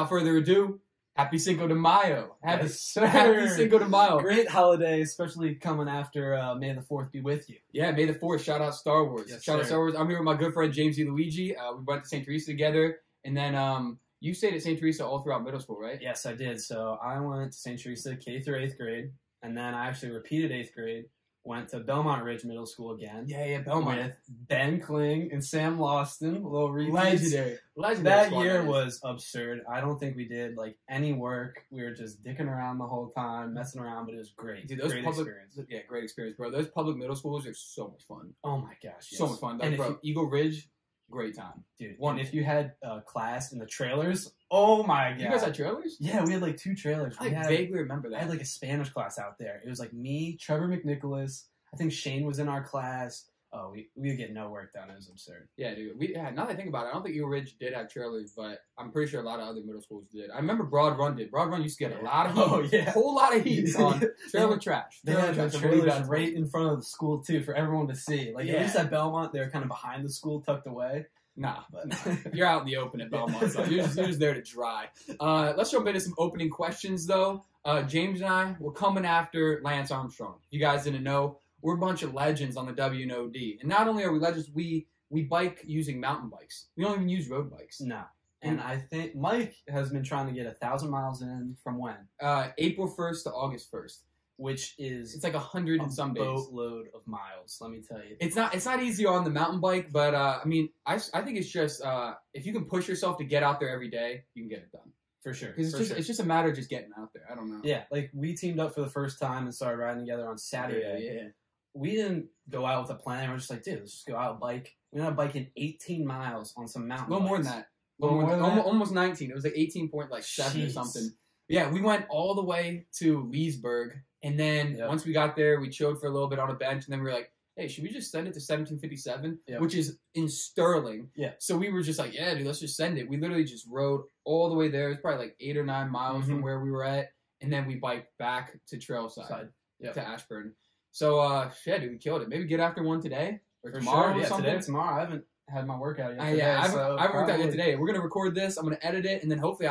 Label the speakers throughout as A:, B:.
A: without further ado, happy Cinco de Mayo. Happy Cinco de Mayo.
B: Great holiday, especially coming after May the 4th be with you.
A: Yeah, May the 4th. Shout out Star Wars.
B: Yes,
A: Shout out Star Wars. I'm here with my good friend James DiLuigi. We went to St. Teresa together. And then you stayed at St. Teresa all throughout middle school, right?
B: Yes, I did. So I went to St. Teresa K through 8th grade. And then I actually repeated 8th grade. Went to Belmont Ridge Middle School again.
A: Yeah, Belmont.
B: With Ben Kling and Sam Lawston. A little repeats.
A: Legendary.
B: That year was absurd. I don't think we did any work. We were just dicking around the whole time, messing around, but it was great.
A: Dude, those
B: great experience.
A: Yeah, great experience, bro. Those public middle schools are so much fun.
B: Oh my gosh, yes.
A: So much fun. Like, bro, Eagle Ridge, great time.
B: Dude, and if you had class in the trailers, oh my god.
A: You guys had trailers?
B: Yeah, we had 2 trailers.
A: I vaguely remember that.
B: I had a Spanish class out there. It was me, Trevor McNicholas. I think Shane was in our class. Oh, we would get no work done. It was absurd.
A: Yeah, dude. Now that I think about it, I don't think Eagle Ridge did have trailers, but I'm pretty sure a lot of other middle schools did. I remember Broad Run did. Broad Run used to get a lot of heat.
B: Oh, yeah.
A: A whole lot of heat on trailer trash.
B: They had the trailers right in front of the school, too, for everyone to see. At least at Belmont, they were kind of behind the school, tucked away.
A: Nah. You're out in the open at Belmont, so you're just there to dry. Let's jump into some opening questions, though. James and I, we're coming after Lance Armstrong. You guys didn't know. We're a bunch of legends on the W&OD. And not only are we legends, we bike using mountain bikes. We don't even use road bikes.
B: No. And I think Mike has been trying to get 1,000 miles in from when?
A: April 1st to August 1st.
B: Which is...
A: It's 100 and some days.
B: Boatload of miles, let me tell you.
A: It's not easy on the mountain bike, but I think it's just if you can push yourself to get out there every day, you can get it done. For sure. Because it's just a matter of just getting out there. I don't know.
B: Yeah, we teamed up for the first time and started riding together on Saturday.
A: Yeah.
B: We didn't go out with a plan. We're just dude, let's just go out and bike. We ended up biking 18 miles on some mountain bikes.
A: More than that. Almost 19. It was 18.7 or something. Yeah, we went all the way to Leesburg, and then once we got there, we chilled for a little bit on a bench, and then we were like, hey, should we just send it to 1757? Yep. Which is in Sterling. Yeah. So we were just yeah, dude, let's just send it. We literally just rode all the way there. It was probably 8 or 9 miles from where we were at, and then we biked back to Trailside, to Ashburn. So, yeah, dude, we killed it. Maybe get after one today or tomorrow or something.
B: Today or tomorrow. I haven't had my workout yet.
A: I haven't worked out yet today. We're going to record this. I'm going to edit it, and then hopefully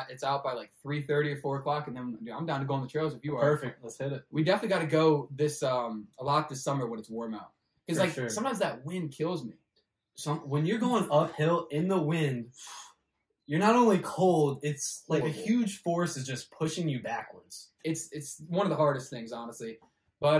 A: it's out by 3:30 or 4 o'clock, and then I'm down to go on the trails if you are.
B: Perfect. Let's hit it.
A: We definitely got to go a lot this summer when it's warm out. Because, sometimes that wind kills me.
B: When you're going uphill in the wind, you're not only cold, it's a huge force is just pushing you backwards.
A: It's one of the hardest things, honestly. But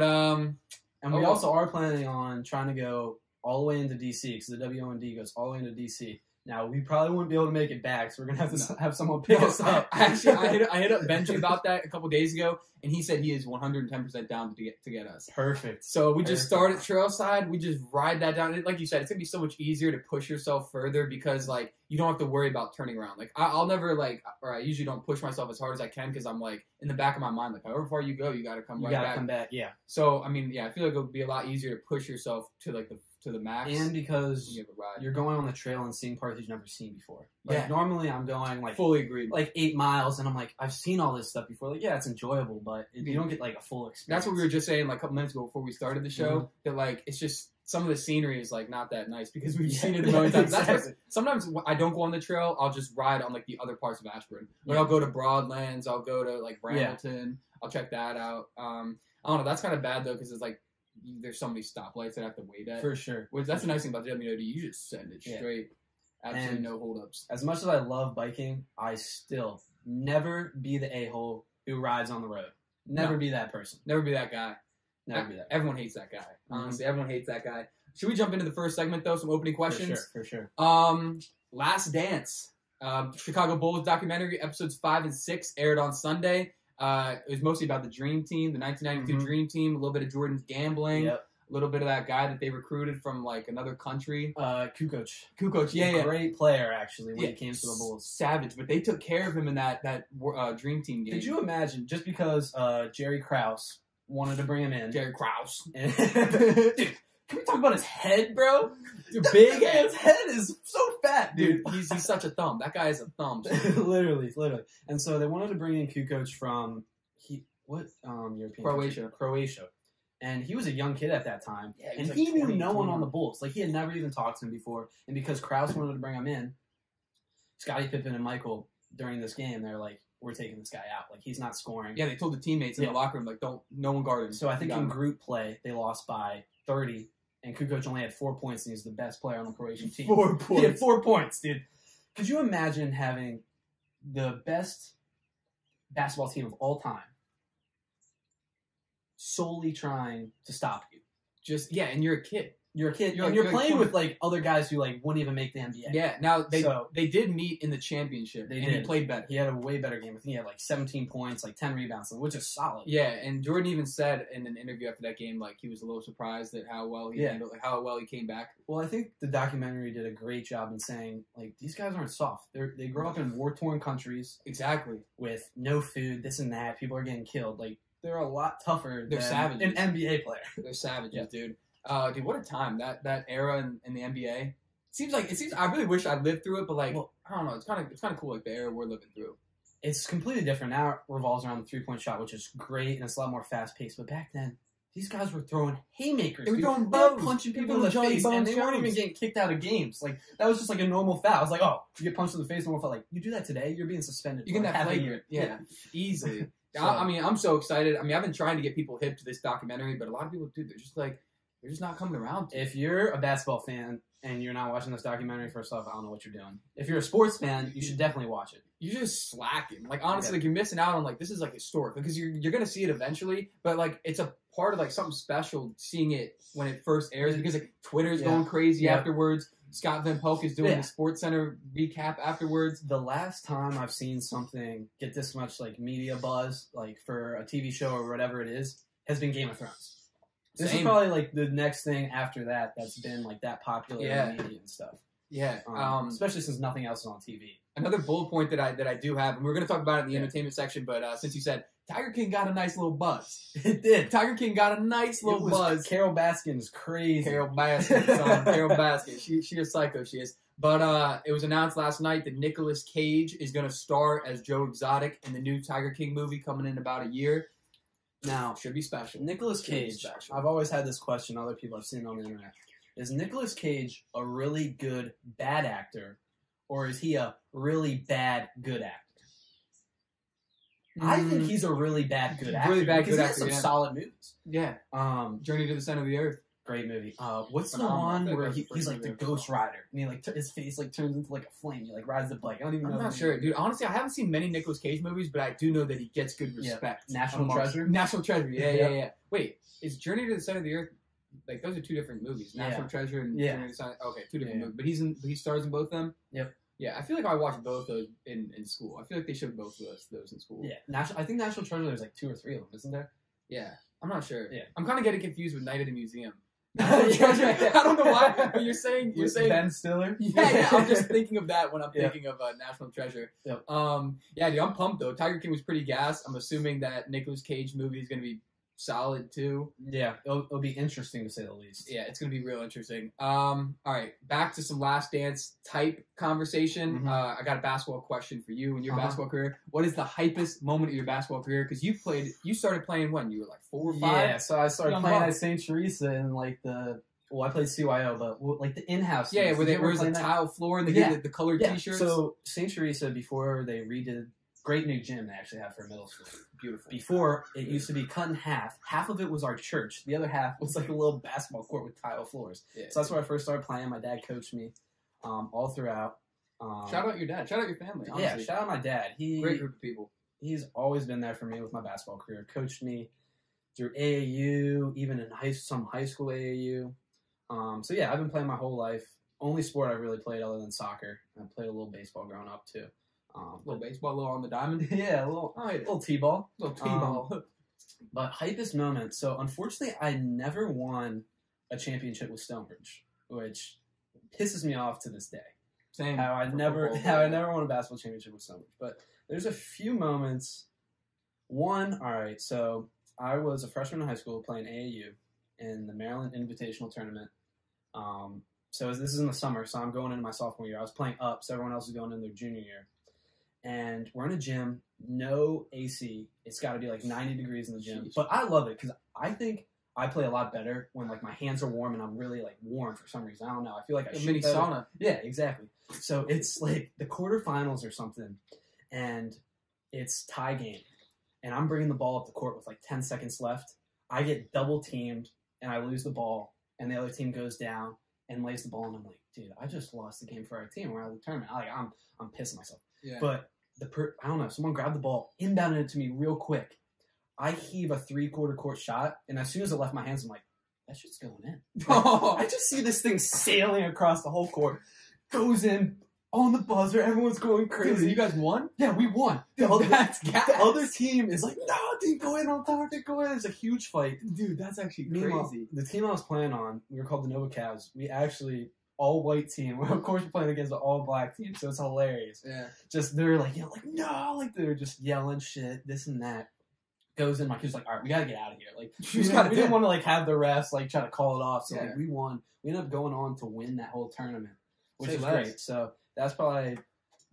B: we also are planning on trying to go all the way into DC because the W&D goes all the way into DC. Now we probably wouldn't be able to make it back, so we're gonna have to have someone pick us up.
A: Actually, I hit up Benji about that a couple days ago, and he said he is 110% down to get us.
B: Perfect.
A: So we just start at Trailside. We just ride that down. And like you said, it's gonna be so much easier to push yourself further because you don't have to worry about turning around. I'll never or I usually don't push myself as hard as I can because I'm in the back of my mind however far you go, you got to come right back. You got to
B: come back. Yeah.
A: So I mean, I feel like it would be a lot easier to push yourself to the max.
B: And because you're going on the trail and seeing parts you've never seen before. Normally I'm going
A: fully agreed.
B: 8 miles and I'm I've seen all this stuff before. It's enjoyable, but you don't get a full experience.
A: That's what we were just saying a couple minutes ago before we started the show. That it's just some of the scenery is not that nice because we've seen it a million times.
B: Exactly.
A: Sometimes I don't go on the trail. I'll just ride on the other parts of Ashburn. I'll go to Broadlands. I'll go to Brambleton. I'll check that out. I don't know. That's kind of bad though because it's there's so many stoplights that I have to wait at.
B: For sure.
A: Which that's the nice thing about the W&OD. You just send it straight. Absolutely no holdups.
B: As much as I love biking, I still never be the a-hole who rides on the road. Never be that person.
A: Never be that guy.
B: Never be that.
A: Everyone hates that guy. Honestly, everyone hates that guy. Should we jump into the first segment though? Some opening questions.
B: For sure.
A: Last Dance. Chicago Bulls documentary episodes 5 and 6 aired on Sunday. It was mostly about the Dream Team, the 1992 Dream Team, a little bit of Jordan's gambling, a little bit of that guy that they recruited from another country. Kukoc, yeah.
B: Great player, actually, when he came to the Bulls.
A: Savage, but they took care of him in that Dream Team game.
B: Could you imagine, just because Jerry Krause wanted to bring him in.
A: Jerry Krause.
B: Dude, can we talk about his head, bro? Dude, big ass head is so fat, dude.
A: He's such a thumb. That guy is a thumb.
B: literally. And so they wanted to bring in Kukoc from European Croatia. And he was a young kid at that time. Yeah, and he knew no one on the Bulls. He had never even talked to him before. And because Krause wanted to bring him in, Scottie Pippen and Michael during this game, they're like, we're taking this guy out. Like, he's not scoring.
A: Yeah, they told the teammates in the locker room, like, no one guard him.
B: So I think in group play, they lost by 30, and Kukoc only had 4 points, and he's the best player on the Croatian team.
A: 4 points.
B: He had 4 points, dude. Could you imagine having the best basketball team of all time solely trying to stop you?
A: And you're a kid.
B: You're a kid, and you're playing with like other guys who like wouldn't even make the NBA.
A: Yeah, now they did meet in the championship, and he played better.
B: He had a way better game. I think he had like 17 points, like 10 rebounds, which is solid.
A: Yeah, and Jordan even said in an interview after that game, like he was a little surprised at how well he handled, like how well he came back.
B: Well, I think the documentary did a great job in saying like these guys aren't soft. They grow up in war-torn countries,
A: exactly,
B: with no food, this and that. People are getting killed. Like they're a lot tougher.
A: They're savages.
B: An NBA player.
A: They're savages, dude. Dude, what a time that era in the NBA. It seems. I really wish I lived through it, but like, I don't know. It's kind of cool, like the era we're living through.
B: It's completely different now. It revolves around the 3-point shot, which is great and it's a lot more fast paced. But back then, these guys were throwing haymakers.
A: They were throwing bows,
B: punching people in the face, and they weren't even getting kicked out of games. Like that was just like a normal foul. I was like, oh, you get punched in the face, normal foul. Like you do that today, you're being suspended.
A: You get that
B: flagrant,
A: yeah, easily. So, I mean, I'm so excited. I mean, I've been trying to get people hip to this documentary, but a lot of people, dude, they're just not coming around to it.
B: If you're a basketball fan and you're not watching this documentary, first off, I don't know what you're doing. If you're a sports fan, you should definitely watch it.
A: You're just slacking. Like, honestly, like, you're missing out on, like, this is, like, historic. Because you're going to see it eventually, but, like, it's a part of, like, something special seeing it when it first airs. Because, like, Twitter's going crazy afterwards. Scott Van Polk is doing the Sports Center recap afterwards.
B: The last time I've seen something get this much, like, media buzz, like, for a TV show or whatever it is, has been Game of Thrones. This is probably like the next thing after that's been like that popular in the media and stuff.
A: Yeah,
B: especially since nothing else is on TV.
A: Another bullet point that I do have, and we're going to talk about it in the entertainment section, but since you said Tiger King got a nice little buzz,
B: it did.
A: Tiger King got a nice little buzz.
B: Carol Baskin's crazy.
A: Carol Baskin, Carol Baskin, she a psycho, she is. But it was announced last night that Nicolas Cage is going to star as Joe Exotic in the new Tiger King movie coming in about a year.
B: Now,
A: should be special.
B: Nicolas Cage, I've always had this question, other people I've seen on the internet. Is Nicolas Cage a really good bad actor, or is he a really bad good actor? I think he's a really bad good actor.
A: Really bad good actor,
B: because he has some solid movies.
A: Yeah. Journey to the Center of the Earth.
B: Great movie. What's the one where he's like the Ghost Rider, and he like his face like turns into like a flame. He like rides the bike. I don't even know.
A: I'm not sure, dude. Honestly, I haven't seen many Nicolas Cage movies, but I do know that he gets good respect.
B: National Treasure.
A: National Treasure. Yeah. Wait, is Journey to the Center of the Earth? Like those are two different movies. National Treasure and Journey to the Center. Okay, two different movies. But he stars in both of them.
B: Yep.
A: Yeah, I feel like I watched both those in school. I feel like they showed both of those in school.
B: Yeah, I think National Treasure. There's like 2 or 3 of them, isn't there?
A: Yeah, I'm not sure.
B: Yeah,
A: I'm kind of getting confused with Night at the Museum. I don't know why, but you're saying
B: Ben Stiller.
A: Yeah. I'm just thinking of that when I'm thinking of National Treasure.
B: Yep.
A: Yeah, dude, I'm pumped though. Tiger King was pretty gas. I'm assuming that Nicolas Cage movie is gonna be solid too.
B: Yeah, it'll be interesting to say the least.
A: Yeah, it's gonna be real interesting. All right, back to some Last Dance type conversation.
B: Mm-hmm.
A: I got a basketball question for you in your basketball career. What is the hypest moment of your basketball career? Because you started playing when you were like 4 or 5.
B: Yeah, so I started playing at St. Teresa in like I played CYO, but like the in-house.
A: Yeah, where was a tile floor and they did the colored T-shirts.
B: So St. Teresa, before they redid, great new gym they actually have for middle school.
A: Beautiful.
B: Before, it used to be cut in half. Half of it was our church. The other half was like a little basketball court with tile floors. Yeah. So that's where I first started playing. My dad coached me all throughout.
A: Shout out your dad. Shout out your family. Honestly.
B: Yeah, shout out my dad.
A: Great group of people.
B: He's always been there for me with my basketball career. Coached me through AAU, even in some high school AAU. So yeah, I've been playing my whole life. Only sport I've really played other than soccer. I played a little baseball growing up too.
A: Little baseball, a little on the diamond.
B: Yeah, a little T-ball.
A: Little T-ball.
B: But hypest moment. So unfortunately, I never won a championship with Stonebridge, which pisses me off to this day.
A: Same.
B: How I never won a basketball championship with Stonebridge. But there's a few moments. One, all right. So I was a freshman in high school playing AAU in the Maryland Invitational Tournament. So this is in the summer, so I'm going into my sophomore year. I was playing up, so everyone else is going in their junior year. And we're in a gym, no AC. It's got to be like 90 degrees in the gym. But I love it because I think I play a lot better when like my hands are warm and I'm really like warm for some reason. I don't know. I feel like I shoot
A: mini
B: better.
A: sauna.
B: Yeah, exactly. So it's like the quarterfinals or something. and it's tie game, and I'm bringing the ball up the court with like 10 seconds left. I get double teamed, and I lose the ball, and the other team goes down and lays the ball, and I'm like, dude, I just lost the game for our team. We're out of the tournament. I'm pissing myself.
A: Yeah.
B: But I don't know. Someone grabbed the ball, inbounded it to me real quick. I heave a 3/4 court shot, and as soon as it left my hands, I'm like, that shit's going in. Like, I just see this thing sailing across the whole court, goes in on the buzzer. Everyone's going crazy.
A: Dude, you guys won?
B: Yeah, we won. The other team is like, no, dude, go in on target, go in. It's a huge fight.
A: Dude, that's actually
B: Meanwhile,
A: crazy.
B: the team I was playing on, we were called the Nova Cavs. We actually, all-white team. Of course, we're playing against an all-black team, so it's hilarious.
A: Yeah.
B: Just, they're like, no, like, they're just yelling shit, this and that. Goes in, my kid's like, all right, we gotta get out of here. Like, we didn't want to, like, have the refs, like, try to call it off, so, like, we won. We ended up going on to win that whole tournament, which is great. So, that's probably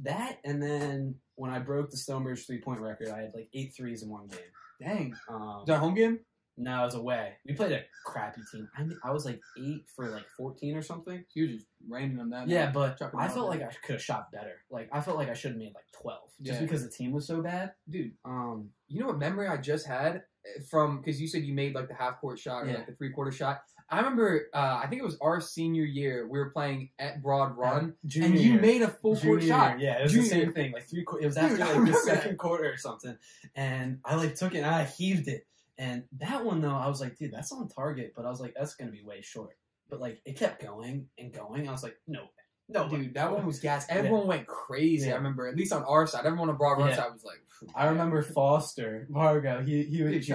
B: that, and then when I broke the Stonebridge 3-point record, I had, like, 8 threes in one game.
A: Dang. Was that a home game?
B: No, it was away. We played a crappy team. I was like 8 for like 14 or something.
A: You were just raining on that.
B: Yeah, but I felt like I could have shot better. Like, I felt like I should have made like 12 just because the team was so bad.
A: Dude, you know what memory I just had from, because you said you made like the half court shot or like the 3/4 shot. I remember, I think it was our senior year. We were playing at Broad Run, and you made a full court shot.
B: Yeah, it was the same thing. Like 3 quarters. It was after like the second quarter or something, and I like took it and I heaved it. And that one, though, I was like, dude, that's on target. But I was like, that's going to be way short. But, like, it kept going and going. I was like, no.
A: Dude, that one was gas. Everyone went crazy. I remember, at least on our side. Everyone on Broad Run side was like,
B: I remember Foster, Vargo. He was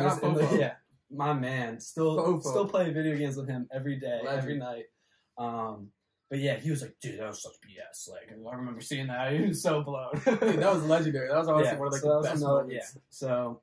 B: my man. Still play video games with him every day, every night. But, yeah, he was like, dude, that was such BS. Like, I remember seeing that. He was so blown.
A: Dude, that was legendary. That was honestly one of the best moments.
B: Yeah, so,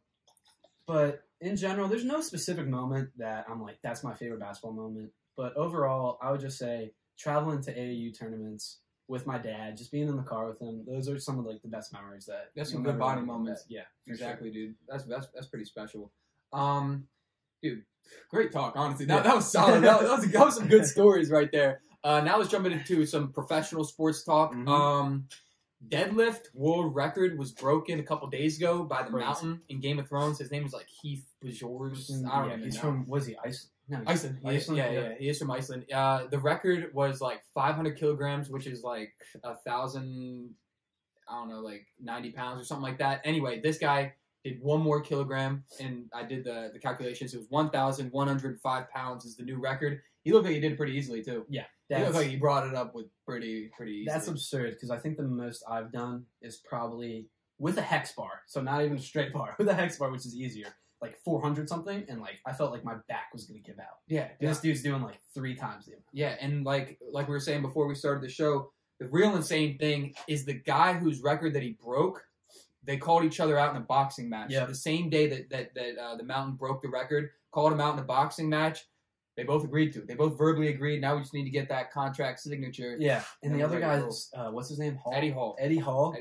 B: but in general, there's no specific moment that I'm like, that's my favorite basketball moment. But overall, I would just say traveling to AAU tournaments with my dad, just being in the car with him, those are some of like the best memories that.
A: That's some good bonding moments.
B: Yeah,
A: exactly, dude. That's pretty special. Dude, great talk. Honestly, that was solid. that was some good stories right there. Now let's jump into some professional sports talk. Deadlift world record was broken a couple days ago by the Mountain in Game of Thrones. His name is like Heath Bajors. I don't even know.
B: He's from, was he Iceland? No,
A: Iceland. Yeah. He is from Iceland. The record was like 500 kilograms, which is like 1,000, I don't know, like 90 pounds or something like that. Anyway, this guy did 1 more kilogram, and I did the calculations. It was 1,105 pounds is the new record. He looked like he did it pretty easily, too.
B: Yeah.
A: He looked like he brought it up with pretty easily.
B: That's absurd, because I think the most I've done is probably with a hex bar. So not even a straight bar. With a hex bar, which is easier. Like 400 something, and like I felt like my back was going to give out.
A: Yeah.
B: And this dude's doing like 3 times the amount.
A: Yeah, and like we were saying before we started the show, the real insane thing is the guy whose record that he broke, they called each other out in a boxing match.
B: Yeah.
A: The same day that the Mountain broke the record, called him out in a boxing match. They both agreed to it. They both verbally agreed. Now we just need to get that contract signature.
B: Yeah. And the other guy is, what's his name?
A: Eddie Hall.
B: Eddie Hall.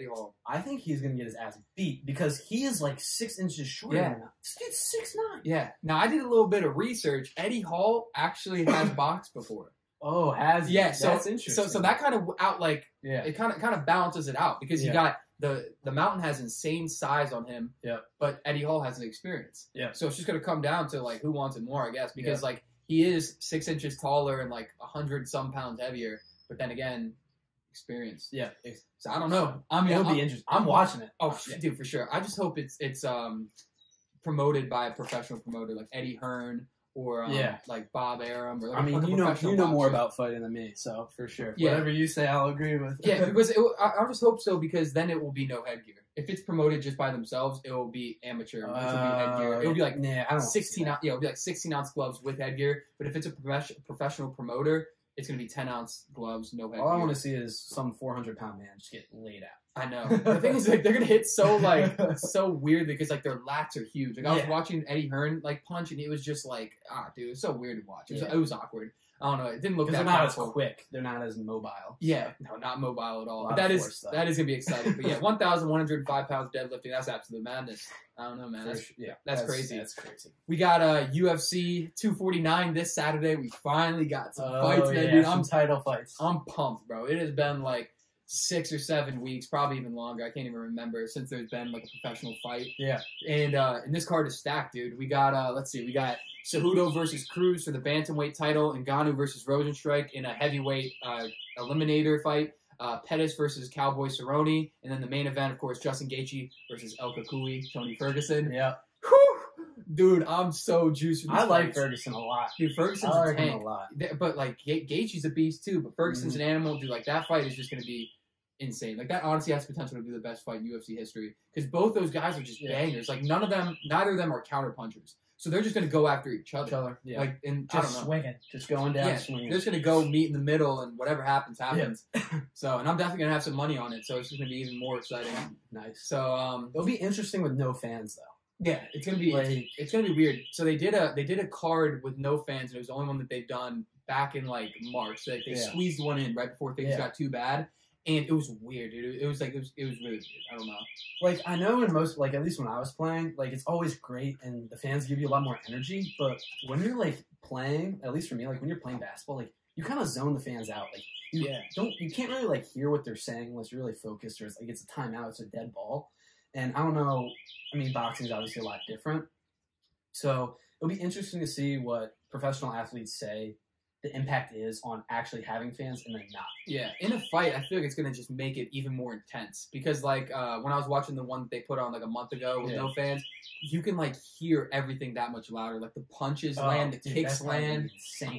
B: I think he's going to get his ass beat because he is like 6 inches shorter than him. This dude's 6'9".
A: Yeah. Now, I did a little bit of research. Eddie Hall actually has boxed before.
B: Oh, has he?
A: Yeah. So
B: that's interesting.
A: So that kind of it kind of balances it out because you got the Mountain has insane size on him.
B: Yeah.
A: But Eddie Hall has an experience.
B: Yeah.
A: So it's just going to come down to like who wants it more, I guess, because like he is 6 inches taller and like 100-some pounds heavier. But then again, experience.
B: Yeah.
A: So I don't know.
B: It'll be interesting. I'm watching it.
A: Oh, dude, for sure. I just hope it's promoted by a professional promoter like Eddie Hearn or like Bob Arum. Or like
B: you know more about fighting than me, so for sure.
A: Yeah.
B: Whatever you say, I'll agree with.
A: Yeah, because I just hope so because then it will be no headgear. If it's promoted just by themselves, it will be amateur. It will be headgear. It will be like 16 ounce. Yeah, it'll be like 16-ounce gloves with headgear. But if it's a professional promoter, it's going to be 10-ounce gloves, no headgear.
B: All I want to see is some 400-pound man just get laid out.
A: I know. The thing is, like, they're gonna hit so so weirdly because like their lats are huge. Like I was watching Eddie Hearn like punch, and it was just like, dude, it's so weird to watch. It was awkward. I don't know. It didn't look that.
B: They're not as quick. They're not as mobile.
A: Yeah, no, not mobile at all. But that is gonna be exciting. But yeah, 1,105 pounds deadlifting. That's absolute madness. I don't know, man. That's crazy.
B: That's crazy.
A: We got UFC 249 this Saturday. We finally got some fights, man. Dude,
B: some title fights.
A: I'm pumped, bro. It has been like. 6 or 7 weeks, probably even longer. I can't even remember since there's been like a professional fight.
B: Yeah.
A: And this card is stacked, dude. We got let's see, we got Cejudo versus Cruz for the bantamweight title, Ngannou versus Rosenstrike in a heavyweight eliminator fight. Pettis versus Cowboy Cerrone, and then the main event, of course, Justin Gaethje versus El Kakui, Tony Ferguson.
B: Yeah.
A: Whew! Dude, I'm so juiced.
B: I like Ferguson a lot.
A: Dude, Ferguson's
B: I
A: a
B: like him
A: tank.
B: a lot.
A: But like Gaethje's a beast too. But Ferguson's an animal, dude. Like that fight is just gonna be insane. Like that honestly has potential to be the best fight in UFC history because both those guys are just bangers. Like neither of them are counter punchers. So they're just going to go after each other.
B: Yeah.
A: Like, and
B: just
A: I don't know.
B: swinging. Just going down swinging.
A: They're just going to go meet in the middle and whatever happens. So, and I'm definitely going to have some money on it. So it's just going to be even more exciting.
B: Nice.
A: So,
B: it'll be interesting with no fans though.
A: Yeah, it's going to be it's going to be weird. So they did a card with no fans, and it was the only one that they've done back in like March. They squeezed one in right before things got too bad. And it was weird, dude. It was really weird. I don't know.
B: Like, I know in most, like, at least when I was playing, like, it's always great and the fans give you a lot more energy. But when you're, like, playing, at least for me, like, when you're playing basketball, like, you kind of zone the fans out. Like, you can't really, like, hear what they're saying unless you're really focused or it's, like, it's a timeout, it's a dead ball. And I don't know. I mean, boxing is obviously a lot different. So it'll be interesting to see what professional athletes say the impact is on actually having fans and then not.
A: Yeah, in a fight, I feel like it's going to just make it even more intense. Because, like, when I was watching the one that they put on, like, a month ago with no fans, you can, like, hear everything that much louder. Like, the punches land, the kicks land,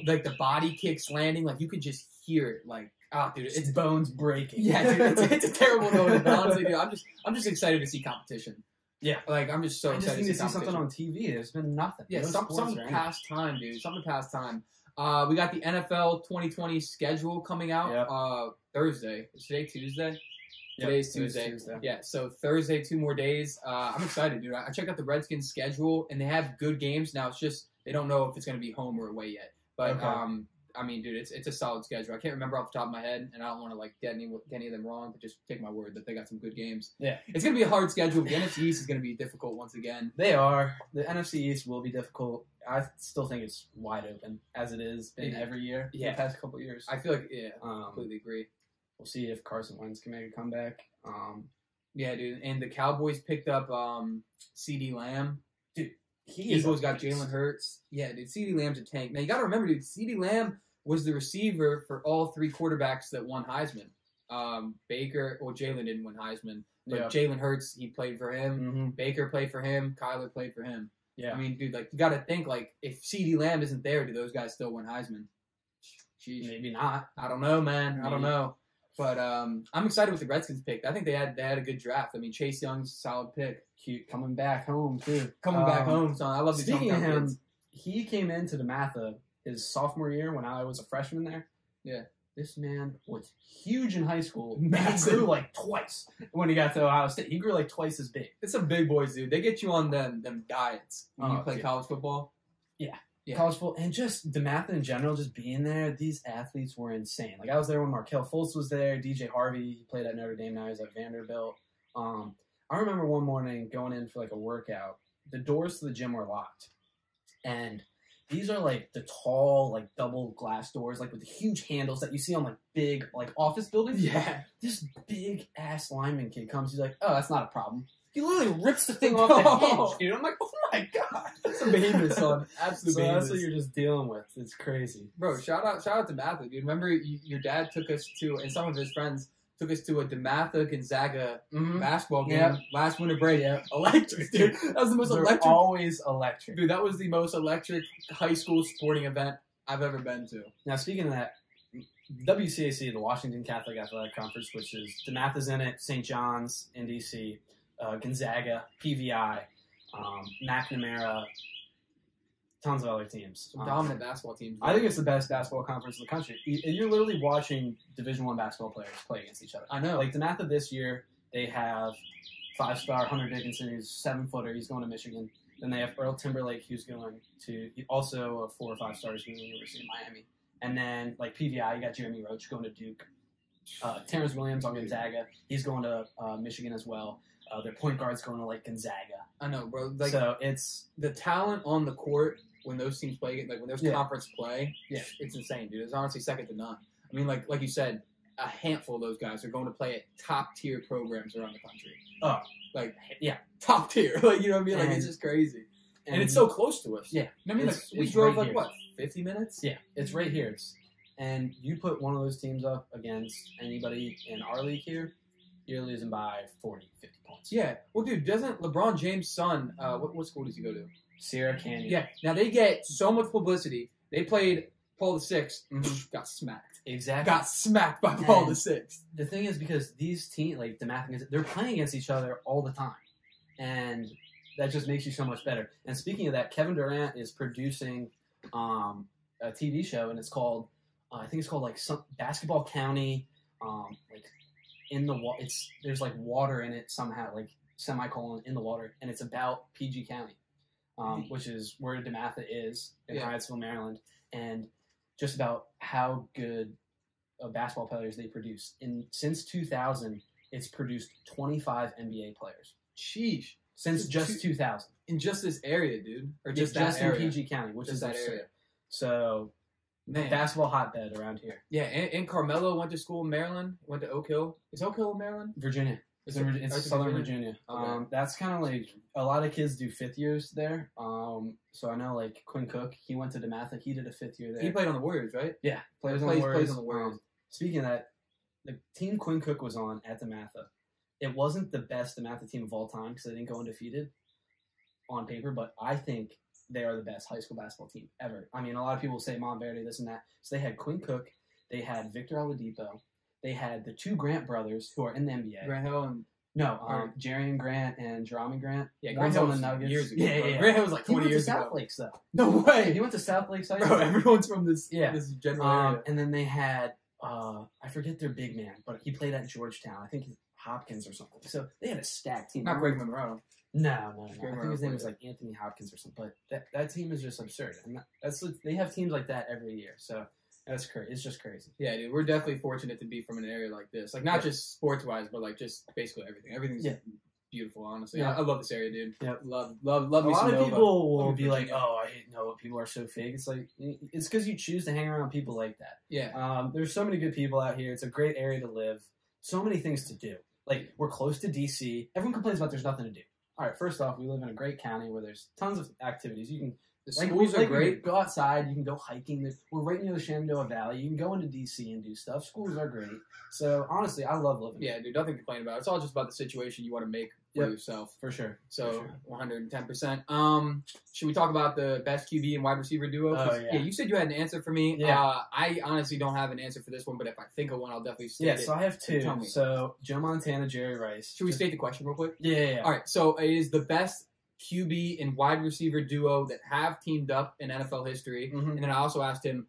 A: like, the body kicks landing. Like, you could just hear it, like, dude, it's
B: bones breaking.
A: Yeah, dude, it's a terrible noise. But honestly, dude, I'm just excited to see competition.
B: Yeah.
A: Like, I'm just so excited
B: to see something on TV. There's been nothing.
A: Yeah, something past time, dude. Something past time. We got the NFL 2020 schedule coming out Thursday. Is today Tuesday? Today's Tuesday. Yeah, so Thursday, 2 more days. I'm excited, dude. I checked out the Redskins schedule, and they have good games. Now, it's just they don't know if it's going to be home or away yet. But, I mean, dude, it's a solid schedule. I can't remember off the top of my head, and I don't want to, like, get any of them wrong, but just take my word that they got some good games.
B: Yeah.
A: It's going to be a hard schedule. The NFC East is going to be difficult once again.
B: They are. The NFC East will be difficult. I still think it's wide open, as it is been every year for the past couple of years.
A: I feel like, I completely agree.
B: We'll see if Carson Wentz can make a comeback.
A: Yeah, dude. And the Cowboys picked up CeeDee Lamb.
B: Dude,
A: Eagles got Jalen Hurts. Yeah, dude, CeeDee Lamb's a tank. Now, you got to remember, dude, CeeDee Lamb was the receiver for all 3 quarterbacks that won Heisman. Jalen didn't win Heisman. But Jalen Hurts, he played for him.
B: Mm-hmm.
A: Baker played for him. Kyler played for him.
B: Yeah.
A: I mean, dude, like, you got to think, like, if CeeDee Lamb isn't there, do those guys still win Heisman?
B: Sheesh. Maybe not.
A: I don't know, man. I don't know. But I'm excited with the Redskins pick. I think they had a good draft. I mean, Chase Young's a solid pick.
B: Cute. Coming back home, too.
A: Back home, son. I love these
B: Speaking of him, he came into DeMatha his sophomore year when I was a freshman there.
A: Yeah.
B: This man was huge in high school. He grew like twice when he got to Ohio State. He grew like twice as big.
A: It's some big boys, dude. They get you on them diets when you play college football.
B: Yeah. College football. And just DeMatha in general, just being there, these athletes were insane. Like, I was there when Markelle Fultz was there. DJ Harvey, he played at Notre Dame. Now he's at Vanderbilt. I remember one morning going in for like a workout. The doors to the gym were locked. And these are like the tall, like double glass doors, like with the huge handles that you see on like big, like office buildings.
A: Yeah.
B: This big ass lineman kid comes. He's like, "Oh, that's not a problem." He literally rips the thing off the hinge, dude. I'm like, "Oh my god,
A: that's a behemoth, son." Absolutely.
B: So that's what you're just dealing with. It's crazy,
A: bro. Shout out to DeMatha, dude. Remember, your dad took us to, and some of his friends took us to a DeMatha Gonzaga basketball game last winter break. Yeah. Electric, dude. That was the most electric.
B: Always electric.
A: Dude, that was the most electric high school sporting event I've ever been to.
B: Now, speaking of that, WCAC, the Washington Catholic Athletic Conference, which is DeMatha's in it, St. John's in D.C., Gonzaga, PVI, McNamara, tons of other teams.
A: Dominant basketball teams.
B: I think it's the best basketball conference in the country. You're literally watching Division I basketball players play against each other.
A: I know.
B: Like, DeMatha this year, they have 5-star Hunter Dickinson, who's 7-footer. He's going to Michigan. Then they have Earl Timberlake, who's going to also a 4 or 5 stars going to the University of Miami. And then, like, PVI, you got Jeremy Roach going to Duke. Terrence Williams on Gonzaga. He's going to Michigan as well. Their point guard's going to, like, Gonzaga.
A: I know, bro. Like,
B: so it's
A: the talent on the court when those teams play, like when those conference play, it's insane, dude. It's honestly second to none. I mean, like you said, a handful of those guys are going to play at top tier programs around the country.
B: Oh,
A: like top tier. Like you know what I mean? Like it's just crazy. And it's so close to us.
B: Yeah.
A: You know what I mean? Like we drove
B: right
A: what, 50 minutes?
B: Yeah, it's right here. And you put one of those teams up against anybody in our league here, you're losing by 40, 50 points.
A: Yeah. Well, dude, doesn't LeBron James' son, what school does he go to?
B: Sierra Canyon.
A: Yeah. Now, they get so much publicity. They played Paul VI, got smacked.
B: Exactly.
A: Got smacked by Paul VI.
B: The thing is, because these teams, like DeMatha, they're playing against each other all the time. And that just makes you so much better. And speaking of that, Kevin Durant is producing a TV show, and it's called, I think it's called like some Basketball County, like in the there's like water in it somehow, like semicolon in the water, and it's about PG County, which is where DeMatha is in Hyattsville, Maryland, and just about how good of basketball players they produce. Since 2000, it's produced 25 NBA players.
A: Sheesh.
B: Since just 2000.
A: In just this area, dude. Or just
B: in PG County, which is that area. So, man, basketball hotbed around here.
A: Yeah, and Carmelo went to school in Maryland. Went to Oak Hill. Is Oak Hill in Maryland?
B: Virginia. It's Southern Virginia.
A: Okay.
B: That's kind of like a lot of kids do 5th years there. So I know like Quinn Cook, he went to DeMatha. He did a 5th year there.
A: He played on the Warriors, right?
B: Yeah, plays on the Warriors. Speaking of that, the team Quinn Cook was on at DeMatha, it wasn't the best DeMatha team of all time because they didn't go undefeated on paper, but I think they are the best high school basketball team ever. I mean, a lot of people say Montverde, this and that. So they had Quinn Cook, they had Victor Oladipo, they had the 2 Grant brothers who are in the NBA.
A: Grant Hill and
B: Jarian Grant and Jerome Grant.
A: Yeah, Grant Hill was Nuggets. Years ago.
B: Yeah.
A: Grant Hill was like 20 years ago.
B: He went to South Lakes, though.
A: No way.
B: He went to South Lakes High
A: Bro,
B: School.
A: everyone's from this general area.
B: And then they had, I forget their big man, but he played at Georgetown. I think he's Hopkins or something. So they had a stacked team.
A: Not Greg Monroe.
B: No. I think his name was like Anthony Hopkins or something. But that team is just absurd. And they have teams like that every year. So that's crazy. It's just crazy.
A: Yeah, dude. We're definitely fortunate to be from an area like this. Like, not just sports-wise, but like just basically everything. Everything's beautiful, honestly.
B: Yeah.
A: I love this area, dude.
B: Yep.
A: Love me
B: a lot
A: some
B: of people
A: Nova.
B: will be like, oh, I hate Nova. People are so fake. It's like, it's because you choose to hang around people like that.
A: Yeah.
B: There's so many good people out here. It's a great area to live. So many things to do. Like, we're close to D.C. Everyone complains about there's nothing to do. All right, first off, we live in a great county where there's tons of activities.
A: The schools are great.
B: Go outside. You can go hiking. We're right near the Shenandoah Valley. You can go into D.C. and do stuff. Schools are great. So, honestly, I love living
A: here. Yeah, dude, nothing to complain about. It's all just about the situation you want to make for yourself.
B: For sure.
A: So, 110%. Should we talk about the best QB and wide receiver duo?
B: Oh, yeah.
A: You said you had an answer for me.
B: Yeah.
A: I honestly don't have an answer for this one, but if I think of one, I'll definitely state it.
B: Yeah, so I have 2. So, Joe Montana, Jerry Rice.
A: Should we state the question real quick?
B: Yeah.
A: All right, so it is the best QB and wide receiver duo that have teamed up in NFL history.
B: Mm-hmm.
A: And then I also asked him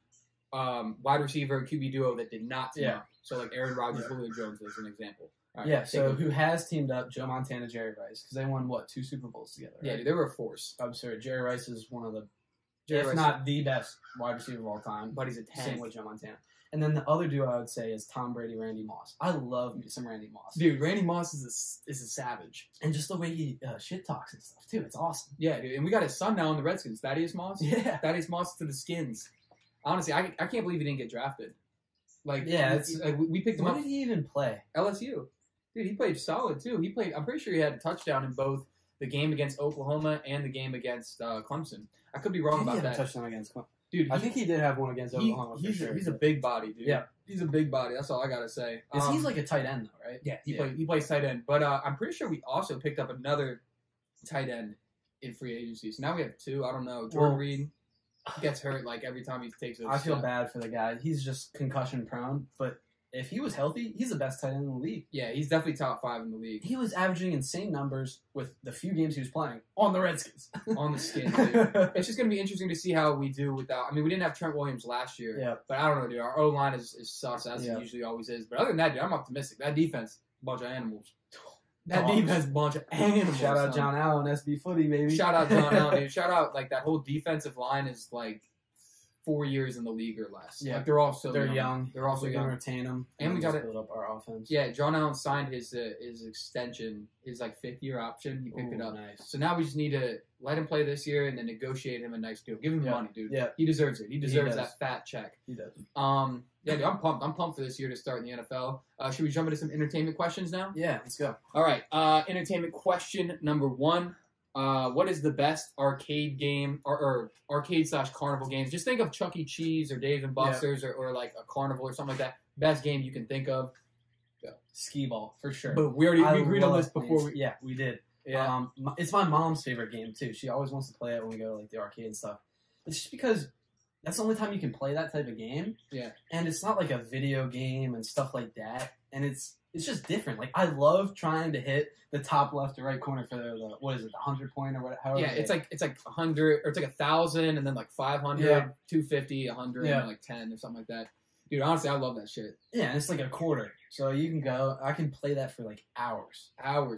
A: wide receiver QB duo that did not team up. So like Aaron Rodgers, Julio Jones as an example.
B: Right, so who has teamed up? Joe Montana, Jerry Rice, because they won 2 Super Bowls together. Right?
A: Yeah, dude, they were a force.
B: Absurd. Jerry Rice is one of the, if not the best wide receiver of all time.
A: But he's a tank.
B: Same with Joe Montana. And then the other duo I would say is Tom Brady, Randy Moss. I love me some Randy Moss.
A: Dude, Randy Moss is a savage.
B: And just the way he shit talks and stuff, too. It's awesome.
A: Yeah, dude. And we got his son now on the Redskins, Thaddeus Moss.
B: Yeah.
A: Thaddeus Moss to the Skins. Honestly, I can't believe he didn't get drafted. Like, we picked him up.
B: Where did he even play?
A: LSU. Dude, he played solid, too. I'm pretty sure he had a touchdown in both the game against Oklahoma and the game against Clemson. I could be wrong about that.
B: He had a touchdown against Clemson.
A: Dude,
B: I think he did have one against Oklahoma.
A: He's a big body, dude.
B: Yeah,
A: he's a big body. That's all I gotta say.
B: He's like a tight end, though, right?
A: Yeah, he plays tight end. But I'm pretty sure we also picked up another tight end in free agency. So now we have 2. I don't know. Jordan Reed gets hurt like every time he takes those.
B: I feel bad for the guy. He's just concussion prone, but if he was healthy, he's the best tight end in the league.
A: Yeah, he's definitely top 5 in the league.
B: He was averaging insane numbers with the few games he was playing on the Redskins.
A: On the Skins, dude. It's just going to be interesting to see how we do without... I mean, we didn't have Trent Williams last year. But I don't know, dude. Our O-line is sus, as it usually always is. But other than that, dude, I'm optimistic. That defense, bunch of animals. That defense, bunch of animals.
B: Shout out John Allen, SB Footy, baby.
A: Shout out John Allen, dude. Shout out, like, that whole defensive line is, like... 4 years in the league or less.
B: Yeah.
A: Like they're all so
B: They're young.
A: They're also young.
B: Retain them,
A: and we got to
B: build up our offense.
A: Yeah, John Allen signed his extension, his like 5th-year option. He picked it up.
B: Nice.
A: So now we just need to let him play this year and then negotiate him a nice deal. Give him money, dude.
B: Yeah,
A: he deserves it. He deserves that fat check.
B: He does.
A: Yeah, dude, I'm pumped. I'm pumped for this year to start in the NFL. Should we jump into some entertainment questions now?
B: Yeah, let's go.
A: All right. Entertainment question number 1. What is the best arcade game or arcade/carnival games? Just think of Chuck E. Cheese or Dave and Buster's or like a carnival or something like that. Best game you can think of. Go.
B: Skee ball for sure.
A: But we agreed on this before.
B: Yeah, we did.
A: Yeah.
B: It's my mom's favorite game too. She always wants to play it when we go to like the arcade and stuff. It's just because that's the only time you can play that type of game.
A: Yeah.
B: And it's not like a video game and stuff like that. And it's just different. Like I love trying to hit the top left or right corner for the what is it, the 100 point or whatever.
A: Yeah, it's like 100 or it's like 1,000 and then like 500, 250, 100, and like 10 or something like that. Dude, honestly, I love that shit.
B: Yeah, and it's like a quarter, so you can go. I can play that for like hours,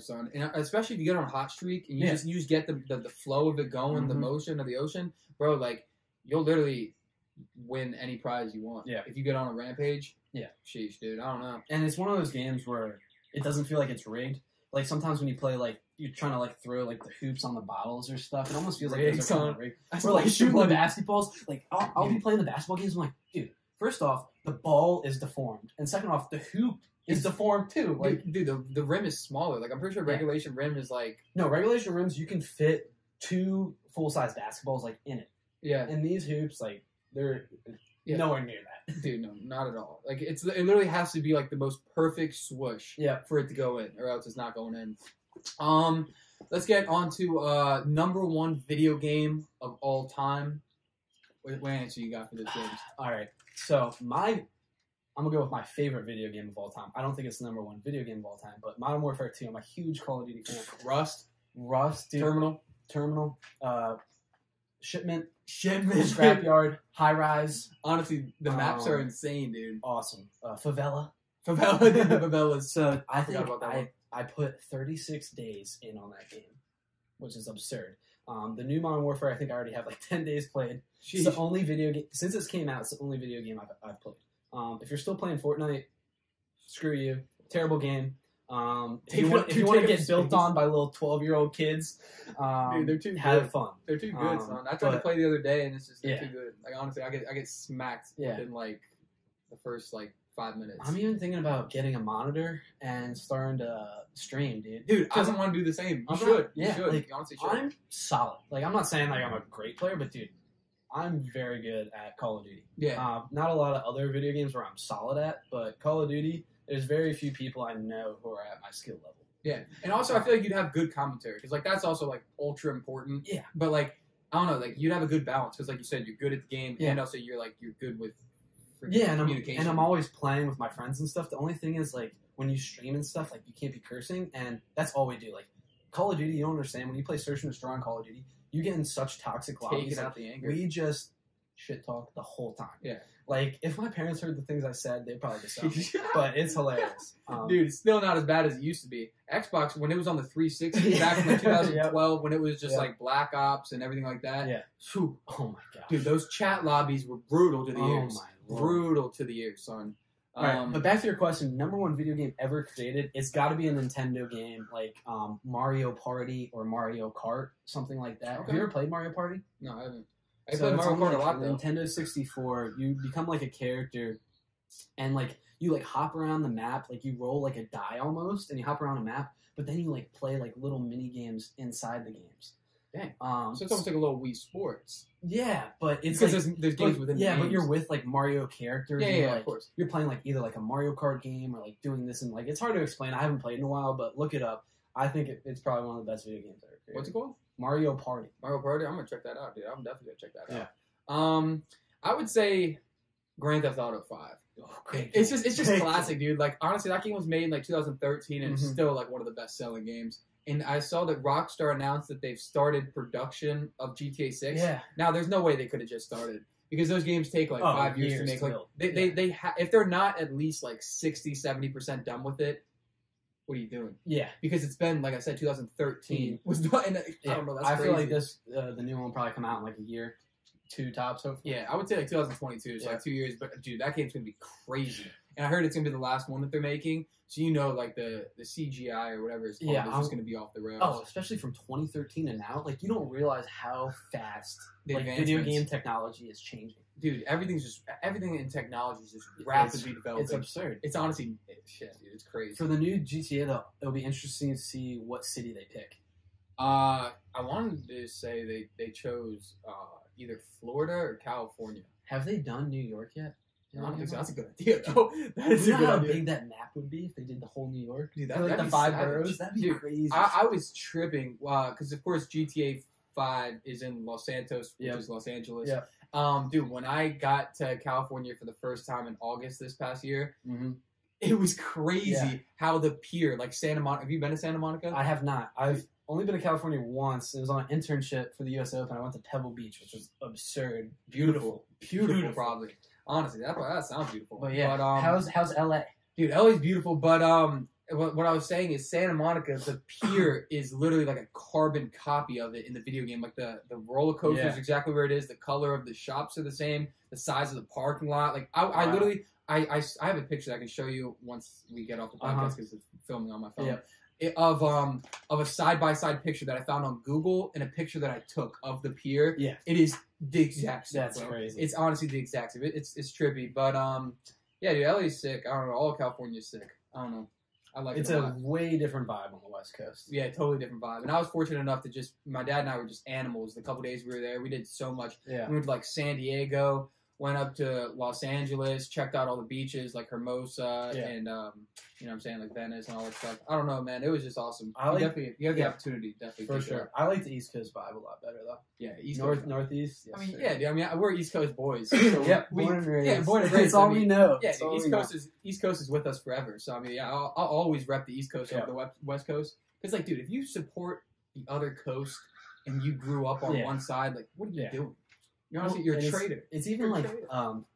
A: son. And especially if you get on a hot streak and you just get the flow of it going, the motion of the ocean, bro. Like you'll literally win any prize you want.
B: Yeah,
A: if you get on a rampage.
B: Yeah,
A: sheesh, dude. I don't know.
B: And it's one of those games where it doesn't feel like it's rigged. Like sometimes when you play, like you're trying to like throw like the hoops on the bottles or stuff, it almost feels like those are kind of rigged. Or like shooting the basketballs. Like I'll be playing the basketball games. I'm like, dude. First off, the ball is deformed, and second off, the hoop is deformed too. Like,
A: dude, the rim is smaller. Like, I'm pretty sure regulation rim is like
B: regulation rims you can fit 2 full-size basketballs like in it.
A: Yeah,
B: and these hoops like they're nowhere near that.
A: Dude, no, not at all. Like it literally has to be like the most perfect swoosh. For it to go in, or else it's not going in. Let's get on to number 1 video game of all time. What answer you got for this, James?
B: All right. So I'm gonna go with my favorite video game of all time. I don't think it's the number 1 video game of all time, but Modern Warfare 2. I'm a huge Call of Duty fan.
A: Rust,
B: dude. Terminal, Shipment, Scrapyard, High Rise.
A: Honestly, the maps are insane, dude.
B: Awesome. Favela.
A: The favelas.
B: So I think I put 36 days in on that game, which is absurd. The new Modern Warfare, I think I already have like 10 days played. It's the only video game since this came out. It's the only video game I've played. If you're still playing Fortnite, screw you. Terrible game. If you want to get built on by little 12-year-old kids,
A: dude, they're too
B: have
A: good.
B: fun.
A: They're too good, son. I tried to play the other day, and it's just too good. Like honestly, I get smacked within like the first like 5 minutes.
B: I'm even thinking about getting a monitor and starting to stream, dude.
A: Dude, I don't want to do the same. You should.
B: Like,
A: you honestly should.
B: I'm solid. Like, I'm not saying like I'm a great player, but dude, I'm very good at Call of Duty.
A: Yeah.
B: Not a lot of other video games where I'm solid at, but Call of Duty, there's very few people I know who are at my skill level.
A: Yeah, and also I feel like you'd have good commentary because like that's also like ultra important.
B: Yeah.
A: But like I don't know, like you'd have a good balance because like you said, you're good at the game, and also you're good with.
B: And I'm always playing with my friends and stuff. The only thing is like when you stream and stuff, like you can't be cursing, and that's all we do. Like Call of Duty, you don't understand when you play Search and Destroy on Call of Duty, you get in such toxic lobbies.
A: Take it out the anger.
B: We just shit talk the whole time.
A: Yeah.
B: Like if my parents heard the things I said, they'd probably disown me. But it's hilarious.
A: Dude, it's still not as bad as it used to be. Xbox when it was on the 360 back in like 2012 when it was just like Black Ops and everything like that.
B: Yeah.
A: Whew.
B: Oh my god.
A: Dude, those chat lobbies were brutal to the ears.
B: Oh my Lord.
A: Brutal to the ears, son.
B: All right, but back to your question, number 1 video game ever created, it's got to be a Nintendo game like Mario Party or Mario Kart, something like that.
A: Okay.
B: Have you ever played Mario Party?
A: No, I haven't. I played Mario Kart a lot though.
B: Nintendo 64, you become like a character, and like you like hop around the map, like you roll like a die almost, and you hop around a map, but then you like play like little mini games inside the games.
A: Dang. So it's almost like a little Wii Sports.
B: Yeah, but it's
A: because there's games within.
B: Yeah,
A: games.
B: but you're with like Mario characters.
A: Yeah,
B: like,
A: of course.
B: You're playing like either like a Mario Kart game or like doing this and like it's hard to explain. I haven't played in a while, but look it up. I think it's probably one of the best video games ever created.
A: What's it called?
B: Mario Party.
A: Mario Party. I'm gonna check that out, dude. I'm definitely gonna check that out. I would say Grand Theft Auto 5.
B: Oh, great.
A: It's just classic, dude. Like honestly, that game was made in like 2013, and it's still like one of the best selling games. And I saw that Rockstar announced that they've started production of GTA 6.
B: Yeah.
A: Now, there's no way they could have just started because those games take like 5 years to make. Like they if they're not at least like 60-70% done with it, what are you doing?
B: Yeah.
A: Because it's been like I said, 2013 was done. And I don't know. That's crazy.
B: Feel like this the new one will probably come out in like a year. 2 tops, hopefully.
A: Yeah, I would say like 2022, so like 2 years. But dude, that game's gonna be crazy. And I heard it's gonna be the last one that they're making. So like the CGI or whatever it's called is just gonna be off the rails.
B: Oh, especially from 2013 to now. Like you don't realize how fast video game technology is changing.
A: Dude, everything in technology is just rapidly developing.
B: It's absurd.
A: It's honestly shit, dude. It's crazy.
B: For the new GTA, though, it'll be interesting to see what city they pick.
A: I wanted to say they chose either Florida or California.
B: Have they done New York yet?
A: I don't think so. That's a good idea, though. That is a good idea.
B: How big that map would be if they did the whole New York?
A: Dude,
B: like the 5 boroughs? That'd be crazy.
A: I was tripping because, of course, GTA 5 is in Los Santos, which is Los Angeles. Yeah. Dude, when I got to California for the first time in August this past year, it was crazy how the pier, like Santa Monica. Have you been to Santa Monica?
B: I have not. I've only been to California once. It was on an internship for the U.S. Open. I went to Pebble Beach, which was absurd. Beautiful,
A: probably. Honestly, that sounds beautiful.
B: But yeah, how's LA?
A: Dude, LA's beautiful, but what I was saying is Santa Monica, the pier is literally like a carbon copy of it in the video game. Like the roller coaster is exactly where it is. The color of the shops are the same. The size of the parking lot. Like I literally I have a picture that I can show you once we get off the podcast because it's filming on my phone. Yeah. Of a side-by-side picture that I found on Google and a picture that I took of the pier. Yeah. It is the exact same.
B: That's crazy.
A: It's honestly the exact same. It's trippy. But yeah, dude, LA's sick. I don't know. All of California's sick. I don't know. I like it a lot.
B: It's a way different vibe on the West Coast.
A: Yeah, totally different vibe. And I was fortunate enough to my dad and I were just animals. The couple days we were there, we did so much. Yeah. We went to like San Diego, went up to Los Angeles, checked out all the beaches like Hermosa and you know what I'm saying, like Venice and all that stuff. I don't know, man. It was just awesome. You have the opportunity, definitely.
B: For sure. I like the East Coast vibe a lot better though.
A: Yeah,
B: Northeast. Yes,
A: I mean, yeah, dude, I mean, we're East Coast boys. So
B: born and raised.
A: Yeah, born and raised.
B: It's all we know.
A: Yeah, East Coast is with us forever. So I mean, yeah, I'll always rep the East Coast over the West Coast. Because like, dude, if you support the other coast and you grew up on one side, like, what are you doing? You're a traitor.
B: It's even like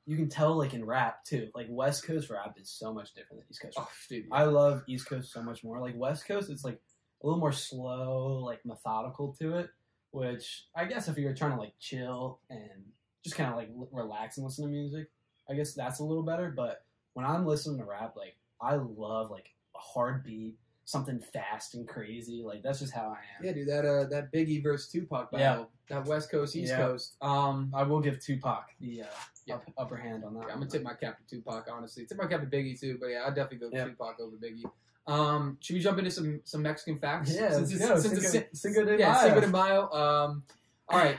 B: you can tell like in rap too. Like West Coast rap is so much different than East Coast rap.
A: Oh, dude,
B: I love East Coast so much more. Like West Coast, it's like a little more slow, like methodical to it. Which I guess if you're trying to like chill and just kind of like relax and listen to music, I guess that's a little better. But when I'm listening to rap, like I love like a hard beat, something fast and crazy. Like that's just how I am.
A: Yeah, dude, that Biggie versus Tupac battle, that West Coast East Coast.
B: I will give Tupac the upper hand on that.
A: Yeah, I'm gonna tip my cap to Tupac, honestly. Tip my cap to Biggie too, but yeah, I'd definitely go Tupac over Biggie. Should we jump into some Mexican facts?
B: Yeah,
A: Cinco de Mayo. Cinco de Mayo. All right.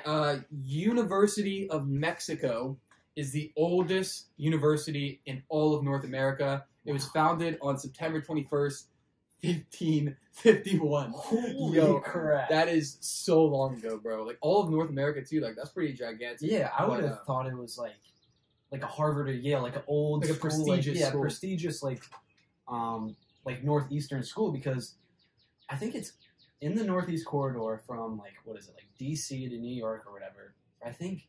A: University of Mexico is the oldest university in all of North America. It was founded on September 21st. 1551.
B: Holy crap.
A: That is so long ago, bro. Like all of North America too. Like that's pretty gigantic.
B: Yeah, I would have thought it was like a Harvard or Yale, like an old
A: like
B: school,
A: a prestigious school.
B: Prestigious like northeastern school, because I think it's in the Northeast corridor from like what is it, like DC to New York or whatever. I think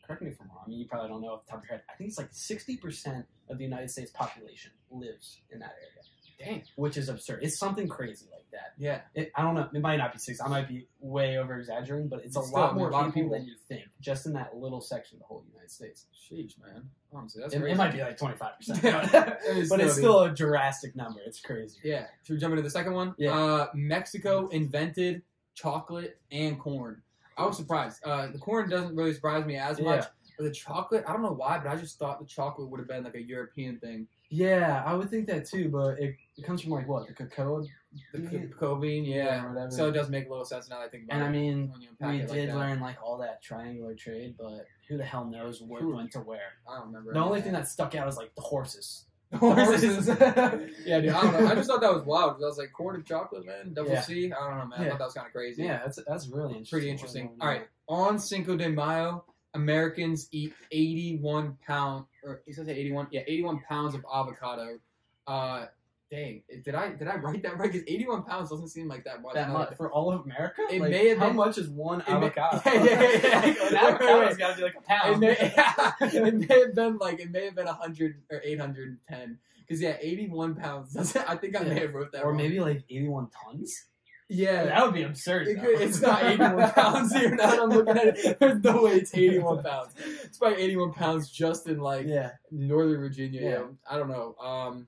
B: correct me if I'm wrong. I mean, you probably don't know off the top of your head. I think it's like 60% of the United States population lives in that area.
A: Dang.
B: Which is absurd. It's something crazy like that.
A: Yeah.
B: I don't know. It might not be 6. I might be way over exaggerating, but it's a lot more people than you think, just in that little section of the whole United States.
A: Sheesh, man. Honestly, that's
B: crazy. It might be like 25%. But it's still a drastic number. It's crazy.
A: Yeah. Should we jump into the second one?
B: Yeah.
A: Mexico invented chocolate and corn. I was surprised. The corn doesn't really surprise me as much. But the chocolate, I don't know why, but I just thought the chocolate would have been like a European thing.
B: Yeah, I would think that too, but it comes from like what, the cacao?
A: The cacao bean,
B: or whatever.
A: So it does make a little sense now that I think about it.
B: And I mean, we did learn like all that triangular trade, but who the hell knows what went to where?
A: I don't remember.
B: The only thing that stuck out is like the horses.
A: Horses. Yeah, dude, I don't know. I just thought that was wild because I was like, corn and chocolate, man, double C. I don't know, man. I thought that was kind of crazy.
B: Yeah, that's really interesting.
A: Pretty interesting. All right, on Cinco de Mayo, Americans eat 81 pounds, or it says 81? Yeah, 81 pounds of avocado. Dang, did I write that right? Because 81 pounds doesn't seem like that much.
B: That much for all of America?
A: It like, may have been.
B: How much is one avocado?
A: Yeah.
B: An avocado's got to be like a pound.
A: It may have been 100 or 810. Because 81 pounds. I think I may have wrote that.
B: Or
A: wrong.
B: maybe like 81 tons.
A: Yeah,
B: that would be absurd.
A: It's not 81 pounds here. Now that I'm looking at it, there's no way it's 81 pounds. It's probably 81 pounds just in like Northern Virginia. Yeah. I don't know.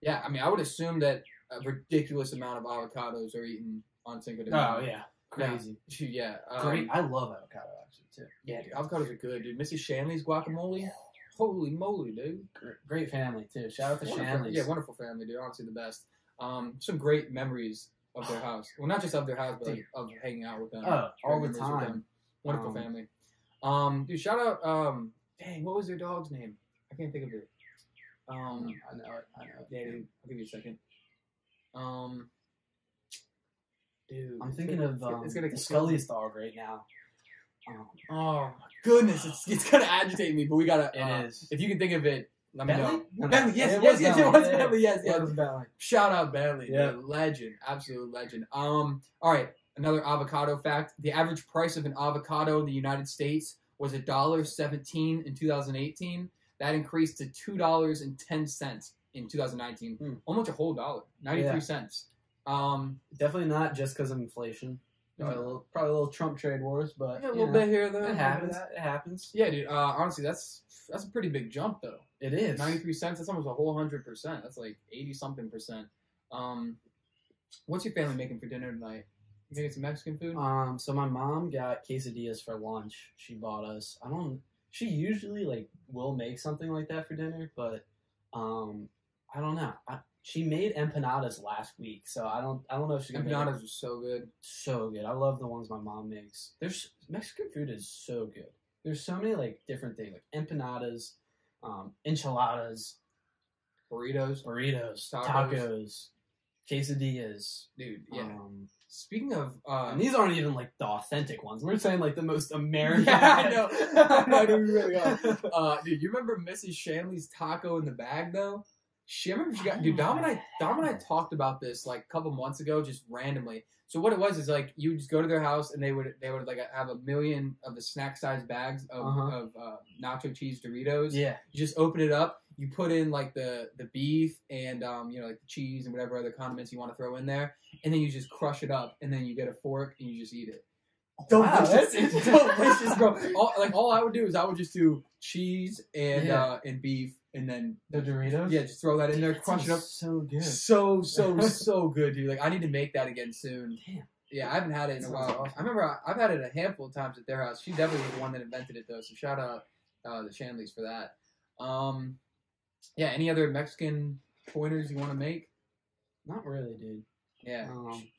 A: Yeah, I mean, I would assume that a ridiculous amount of avocados are eaten on Cinco de Mayo.
B: Oh yeah, crazy.
A: Yeah,
B: great. I love avocado actually too.
A: Yeah, dude, avocados are good, dude. Mrs. Shanley's guacamole. Holy moly, dude.
B: Great family too. Shout out to Shanley's.
A: Yeah, wonderful family, dude. Honestly, the best. Some great memories of their house. Well, not just of their house, but like, of hanging out with them.
B: Oh, all the time.
A: Wonderful family. Dude, shout out. Dang, what was their dog's name? I can't think of it. I know it. Yeah, dude. I'll give you a second. Dude,
B: I'm thinking of Scully's dog right now.
A: Oh goodness, it's gonna agitate me, but we gotta. It is. If you can think of it, let me know. Bentley, yes, it was Bentley. Yes. Shout out Bentley, legend, absolute legend. All right, another avocado fact: the average price of an avocado in the United States was $1.17 in 2018. That increased to $2.10 in 2019, almost a whole dollar, 93 cents.
B: Definitely not just because of inflation. Probably a little Trump trade wars, but
A: a little bit here or there.
B: It happens. It happens.
A: Yeah, dude. Honestly, that's a pretty big jump, though.
B: It is
A: 93 cents. That's almost a whole 100%. That's like 80-something%. What's your family making for dinner tonight? You making some Mexican food?
B: So my mom got quesadillas for lunch. She bought us. She usually will make something like that for dinner, but I don't know. She made empanadas last week, so I don't know if she's gonna.
A: Empanadas are so good.
B: So good. I love the ones my mom makes. Mexican food is so good. There's so many different things like empanadas, enchiladas,
A: burritos,
B: tacos, quesadillas.
A: Dude, yeah. Speaking of,
B: and these aren't even the authentic ones. We're saying the most American.
A: Yeah, I know. I know, we really are. Dude, you remember Mrs. Shanley's taco in the bag though? She got, dude. Dom and I talked about this a couple months ago, just randomly. So what it was is you would just go to their house and they would have 1 million of the snack size bags of nacho cheese Doritos.
B: Yeah.
A: You just open it up. You put in the beef and the cheese and whatever other condiments you want to throw in there, and then you just crush it up, and then you get a fork and you just eat it. Delicious, it's delicious, bro. All I would do is I would just do cheese and beef. And then
B: the Doritos?
A: Yeah, just throw that in there, crush it up.
B: So good.
A: So good, dude. I need to make that again soon.
B: Damn.
A: Yeah, I haven't had it in a while. Awesome. I remember I've had it a handful of times at their house. She definitely was the one that invented it, though. So shout out the Shanleys for that. Yeah, any other Mexican pointers you want to make?
B: Not really, dude.
A: Yeah.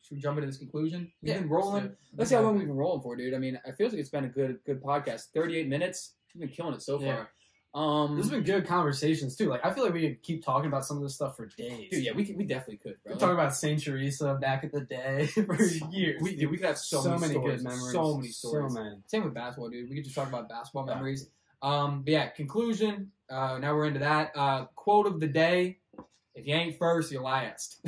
A: Should we jump into this conclusion? We've been rolling. Let's see how long we've been rolling for, dude. I mean, it feels like it's been a good podcast. 38 minutes. We've been killing it so far.
B: This has been good conversations too. I feel like we could keep talking about some of this stuff for days.
A: Dude, yeah, we definitely could, bro.
B: We talk about Saint Teresa back in the day for years.
A: We could have so many good memories. So many stories.
B: So many.
A: Same with basketball, dude. We could just talk about basketball memories. But yeah, conclusion. Now we're into that. Quote of the day. If you ain't first, you're last.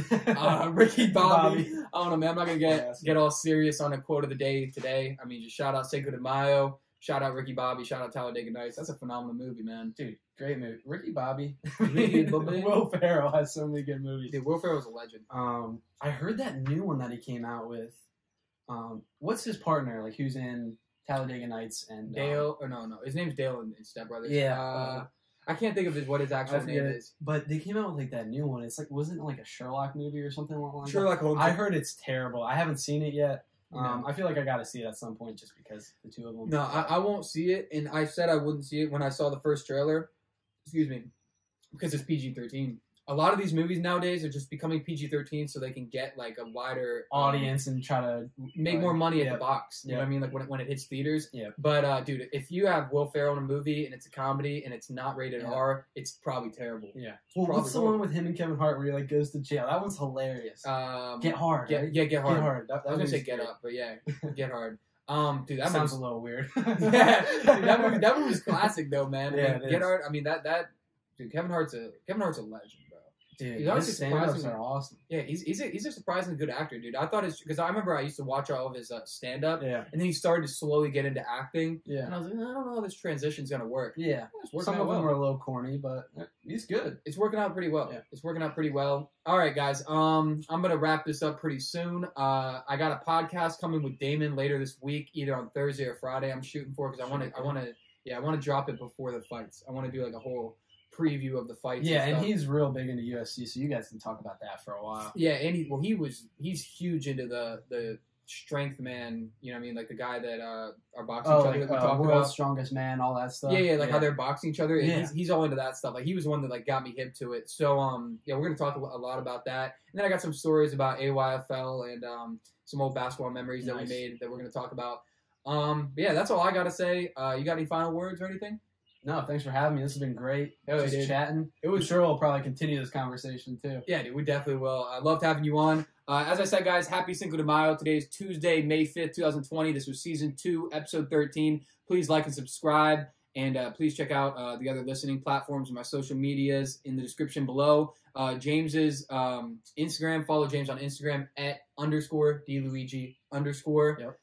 A: Ricky Bobby. I don't know, man. I'm not gonna get all serious on a quote of the day today. I mean, just shout out Cinco de Mayo. Shout out Ricky Bobby. Shout out Talladega Nights. That's a phenomenal movie, man.
B: Dude, great movie. Ricky Bobby. Will Ferrell has so many good movies.
A: Dude, Will Ferrell's a legend.
B: I heard that new one that he came out with. What's his partner? Who's in Talladega Nights and
A: Dale? No. His name's Dale in Step Brothers.
B: Yeah.
A: I can't think of what his actual name is.
B: But they came out with that new one. It's wasn't it a Sherlock movie or something like that?
A: Sherlock Holmes.
B: I heard it's terrible. I haven't seen it yet. I feel like I got to see it at some point just because the two of them.
A: No, I won't see it, and I said I wouldn't see it when I saw the first trailer. Excuse me, because it's PG-13. A lot of these movies nowadays are just becoming PG-13 so they can get a wider
B: audience and try to
A: make more money at the box. You know what I mean? When it hits theaters.
B: Yeah.
A: But dude, if you have Will Ferrell in a movie and it's a comedy and it's not rated R, it's probably terrible.
B: Yeah. Well, what's the one with him and Kevin Hart where he goes to jail? That one's hilarious. Get Hard.
A: Get Hard.
B: Get Hard.
A: I was gonna say Get Up, but yeah, Get Hard. Dude, that
B: sounds a little weird.
A: Yeah, dude, that movie's classic though, man.
B: Yeah,
A: Get Hard. I mean that. Dude, Kevin Hart's a legend.
B: Dude,
A: his
B: stand-ups are awesome.
A: Yeah, he's a surprisingly good actor, dude. I thought because I remember I used to watch all of his stand-up, and then he started to slowly get into acting, and I was like, I don't know how this transition's gonna work.
B: Yeah, some of them are a little corny, but he's good.
A: It's working out pretty well. Yeah. It's working out pretty well. All right, guys. I'm gonna wrap this up pretty soon. I got a podcast coming with Damon later this week, either on Thursday or Friday. I'm shooting for because I want to drop it before the fights. I want to do like a whole preview of the fights.
B: Yeah, and he's real big into UFC, so you guys can talk about that for a while.
A: Yeah, and he's huge into the strength man. You know what I mean? Like the guy that are boxing each other. That we talk
B: world's
A: about.
B: strongest man, all that stuff.
A: Yeah, how they're boxing each other. Yeah. He's all into that stuff. Like he was one that like got me hip to it. So we're gonna talk a lot about that. And then I got some stories about AYFL and some old basketball memories that we made that we're gonna talk about. Yeah, that's all I gotta say. You got any final words or anything?
B: No, thanks for having me. This has been great. Just chatting. I'm sure we'll probably continue this conversation too.
A: Yeah, dude, we definitely will. I loved having you on. As I said, guys, happy Cinco de Mayo. Today is Tuesday, May 5th, 2020. This was Season 2, Episode 13. Please like and subscribe. And please check out the other listening platforms and my social medias in the description below. James's Instagram. Follow James on Instagram @_DiLuigi_.
B: Yep.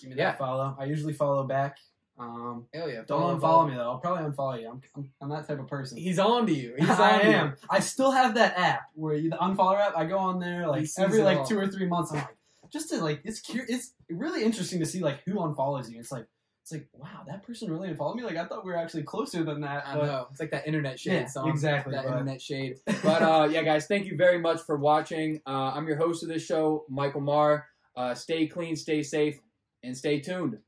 B: Give me that follow. I usually follow back.
A: Hell yeah!
B: Don't unfollow me though. I'll probably unfollow you. I'm that type of person.
A: He's on to you.
B: I am. I still have that app where the unfollow app. I go on there like every 2 or 3 months. I'm like, just to like, it's really interesting to see like who unfollows you. It's like wow, that person really unfollowed me. Like I thought we were actually closer than that.
A: I know. It's like that internet shade song.
B: Exactly.
A: That internet shade. But yeah, guys, thank you very much for watching. I'm your host of this show, Michael Marr. Stay clean, stay safe, and stay tuned.